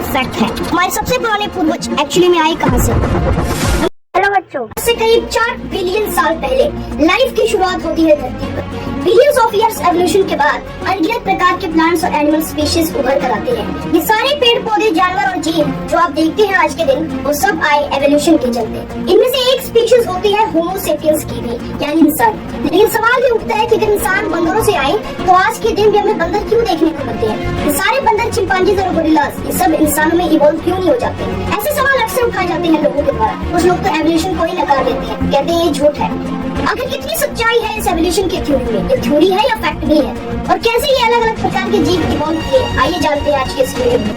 Fact है। हमारे सबसे पुराने पूर्वज एक्चुअली में आए कहाँ से? हेलो बच्चों, से करीब 4 बिलियन साल पहले लाइफ की शुरुआत होती है धरती पर। बिलियंस ऑफ इयर्स एवोल्यूशन के बाद अनगिनत प्रकार के प्लांट्स और एनिमल स्पीशीज उभर कर आते हैं। ये सारे पेड़ पौधे, जानवर और जीव जो आप देखते हैं आज के दिन, वो सब आए एवोल्यूशन के चलते। इनमें से एक स्पीशीज होती है होमो सेपियंस की भी, यानी इंसान। लेकिन सवाल ये उठता है कि अगर इंसान बंदरों से आए तो आज के दिन भी हमें बंदर क्यों देखने को मिलते हैं? ये सारे बंदर, चिंपांजीज और गोरिल्लास, ये सब इंसानों में इवॉल्व क्यों नहीं हो जाते? ऐसे सवाल अक्सर उठाए जाते हैं लोगों के द्वारा। कुछ लोग तो एवोल्यूशन को ही नकार देते हैं, कहते हैं ये झूठ है। आखिर कितनी सच्चाई है इस एवोल्यूशन की थ्योरी में? ये थ्योरी है या फैक्ट भी है? और कैसे ये अलग अलग प्रकार के जीव इवॉल्व किए, आइए जानते हैं आज के इस वीडियो में।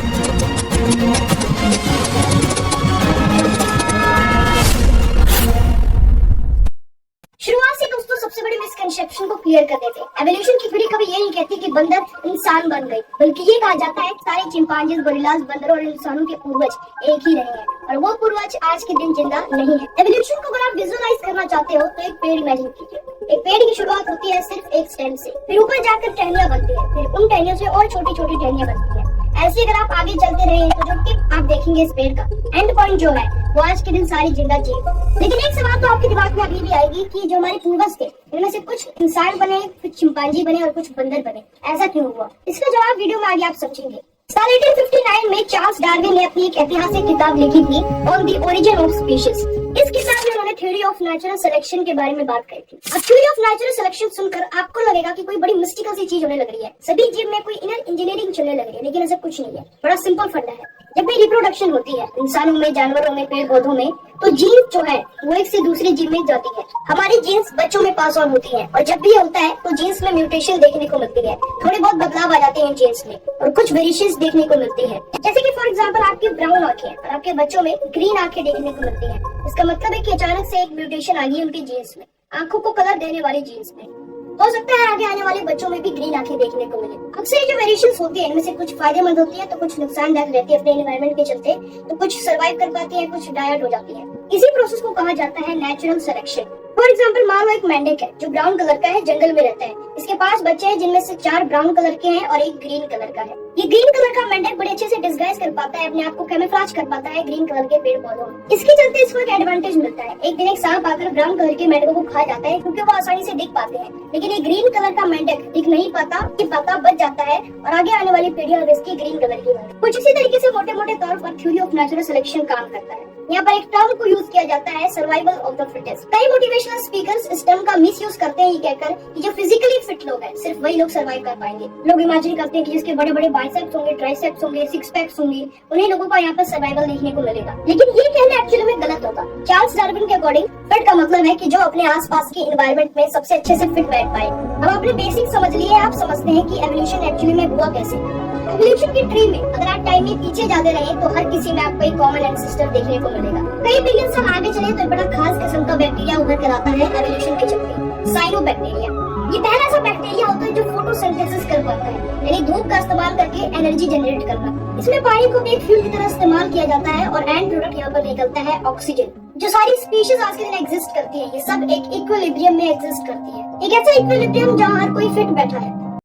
शुरुआत से दोस्तों सबसे बड़ी मिसकंसेप्शन को क्लियर कर देते हैं। एवोल्यूशन की थ्योरी कभी ये नहीं कहती कि बंदर इंसान बन गए, बल्कि ये कहा जाता है सारे चिंपांजीज, गोरिल्लास, बंदरों और इंसानों के पूर्वज एक ही रहे हैं और वो पूर्वज आज के दिन जिंदा नहीं है। एवोल्यूशन को अगर आप विजुअलाइज करना चाहते हो तो एक पेड़ इमेजिन कीजिए। एक पेड़ की शुरुआत होती है सिर्फ एक स्टेम से, फिर ऊपर जाकर टहनियां बनती है, फिर उन टहनियों से और छोटी छोटी टहनियां बनती है। ऐसे अगर आप आगे चलते रहे तो जो टिप आप देखेंगे इस पेड़ का, एंड पॉइंट जो है वो आज के दिन सारी जिंदा जीव। लेकिन एक सवाल तो आपके दिमाग में अभी भी आएगी कि जो हमारे पूर्वज थे इनमें से कुछ इंसान बने, कुछ चिंपांजी बने और कुछ बंदर बने, ऐसा क्यों हुआ? इसका जवाब वीडियो में आगे आप समझेंगे। साल 1859 में चार्ल्स डार्विन ने अपनी एक ऐतिहासिक किताब लिखी थी on the origin of species. इस किताब में उन्होंने थ्योरी ऑफ नेचुरल सिलेक्शन के बारे में बात करी थी। अब थ्योरी ऑफ नेचुरल सिलेक्शन सुनकर आपको लगेगा कि कोई बड़ी मिस्टिकल सी चीज होने लग रही है, सभी जीव में कोई इनर इंजीनियरिंग चलने लग रही है, लेकिन ऐसा कुछ नहीं है। बड़ा सिंपल फंडा है। जब भी रिप्रोडक्शन होती है इंसानों में, जानवरों में, पेड़ पौधों में, तो जीन जो है वो एक से दूसरे जीन में जाती है। हमारी जीन्स बच्चों में पास ऑन होती है और जब भी होता है तो जीन्स में म्यूटेशन देखने को मिलती है, थोड़े बहुत बदलाव आ जाते हैं जीन्स में और कुछ वेरिएशंस देखने को मिलती है। जैसे कि फॉर एग्जांपल आपकी ब्राउन आंखें और आपके बच्चों में ग्रीन आंखें देखने को मिलती है। इसका मतलब है कि अचानक से एक म्यूटेशन आ गई उनकी जीन्स में, आंखों को कलर देने वाली जीन्स में। हो सकता है आगे आने वाले बच्चों में भी ग्रीन आंखें देखने को मिले। अक्सर जो वेरिएशंस होती है इनमें से कुछ फायदेमंद होती है तो कुछ नुकसानदायक रहती है अपने एनवायरनमेंट के चलते, तो कुछ सर्वाइव कर पाती है, कुछ डायट हो जाती है। इसी प्रोसेस को कहा जाता है नेचुरल सिलेक्शन। फॉर एग्जाम्पल मान लो एक मेंढक है जो ब्राउन कलर का है, जंगल में रहता है। इसके 5 बच्चे हैं जिनमें से 4 ब्राउन कलर के हैं और एक ग्रीन कलर का है। ये ग्रीन कलर का मेंढक बड़े अच्छे से डिस्गाइज कर पाता है, अपने आप को कैमोफ्लेज कर पाता है ग्रीन कलर के पेड़ पौधों में। इसके चलते इसको एक एडवांटेज मिलता है। एक दिन एक सांप आकर ब्राउन कलर के मेंढकों को खा जाता है क्योंकि वो आसानी से दिख पाते हैं, लेकिन ये ग्रीन कलर का मेंढक दिख नहीं पाता, बच जाता है और आगे आने वाली पीढ़ियां इसकी ग्रीन कलर की बने। कुछ इसी तरीके से मोटे मोटे तौर पर थ्योरी ऑफ नेचुरल सिलेक्शन काम करता है। यहाँ पर एक टर्म को यूज किया जाता है, सर्वाइवल ऑफ द फिटेस्ट। कई मोटिवेशनल स्पीकर्स इस टर्म का मिस यूज करते हैं ये कहकर कि जो फिजिकली फिट लोग हैं सिर्फ वही लोग सर्वाइव कर पाएंगे। लोग इमेजिन करते हैं कि जिसके बड़े बड़े बाइसेप्स होंगे, ट्राइसेप्स होंगे, सिक्स पैक्स होंगे, उन्हीं लोगों को यहाँ पर सर्वाइवल देखने को मिलेगा। लेकिन ये कहना एक्चुअली में गलत होगा। चार्ल्स डार्विन के अकॉर्डिंग फिट का मतलब है कि जो अपने आसपास के एनवायरनमेंट में सबसे अच्छे से फिट बैठ पाए। अब आपने बेसिक समझ लिए, आप समझते हैं कि एवोल्यूशन एक्चुअली में हुआ कैसे। एवोल्यूशन की ट्री में अगर आप टाइम में पीछे जाते रहे तो हर किसी में आपको एक कॉमन एंसेस्टर देखने को मिलेगा। कई बिलियन साल आगे चले तो एक बड़ा खास किस्म का बैक्टीरिया उभर कर आता है एवोल्यूशन के चलते, साइनोबैक्टीरिया। ये पहला ऐसा बैक्टीरिया होता है जो फोटोसिंथेसिस कर पाता है, यानी धूप का इस्तेमाल करके एनर्जी जनरेट करना। इसमें पानी को भी एक फ्यूल की तरह इस्तेमाल किया जाता है और एंड प्रोडक्ट यहाँ पर निकलता है ऑक्सीजन। जो सारी स्पीशीज आज के दिन एग्जिस्ट करती है ये सब एक इक्विलिब्रियम में एग्जिस्ट करती है। एक ऐसा इक्विलिब्रियम जहाँ हर कोई फिट बैठा है।